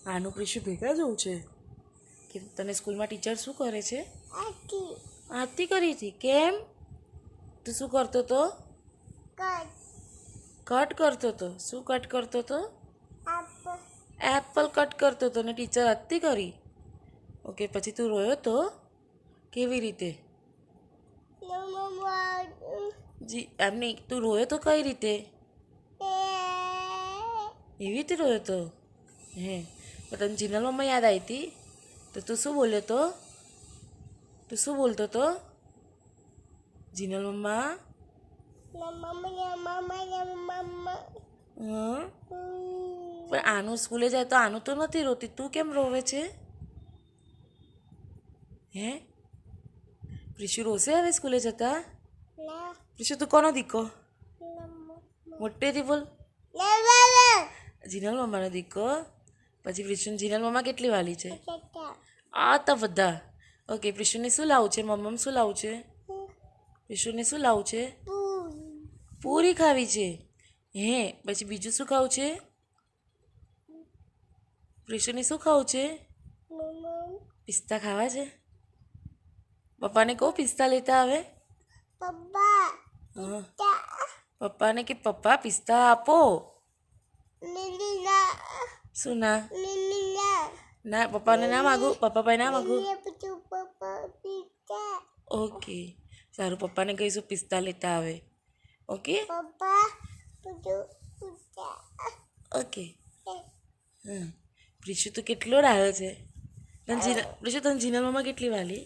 આનું પ્રિશુ ભેગા જવું છે કે તને સ્કૂલમાં ટીચર શું કરે છે? આરતી કરી હતી. કેમ? તું શું કરતો હતો? કટ કરતો હતો. શું કટ કરતો હતો? એપલ કટ કરતો હતો ને ટીચર આરતી કરી. ઓકે, પછી તું રોયો તો? કેવી રીતે? જી એમ નહીં, તું રોયો તો કઈ રીતે? એવી રીતે રોયો તો? હે તને જીનલ મમ્મા યાદ આવી હતી તો તું શું બોલ્યો તો? તું શું બોલતો હતો? જીનલ મમ્મા હા, પણ આનું સ્કૂલે જાય તો આનું તો નથી રોતી, તું કેમ રોવે છે? હે પ્રિશુ રોશે હવે સ્કૂલે જતા? પ્રિશુ તું કોનો દીકો? મોટેથી બોલ. જીનલ મમ્માનો દીકો. પછી પ્રિશુને જીનલ મમ્મા કેટલી વાલી છે? આ તો બધા. ઓકે, પ્રિશુને શું લાવું છે? મમ્માને શું લાવું છે? પ્રિશુને શું લાવું છે? પૂરી ખાવી છે. હે પછી બીજું શું ખાવું છે? પ્રિશુને શું ખાવું છે? પિસ્તા ખાવા છે. પપ્પાને કહો પિસ્તા લેતા આવે. હા, પપ્પાને કે પપ્પા પિસ્તા આપો. શું ના? ના, પપ્પાને ના માગું. પપ્પા પાસે ના માગું. ઓકે સારું, પપ્પાને કહીશું પિસ્તા લેતા આવે. Okay okay. પ્રિશુ તો કેટલો ડાયો છે. પ્રિશુ તને જીનલ મમ્મા કેટલી વાલી?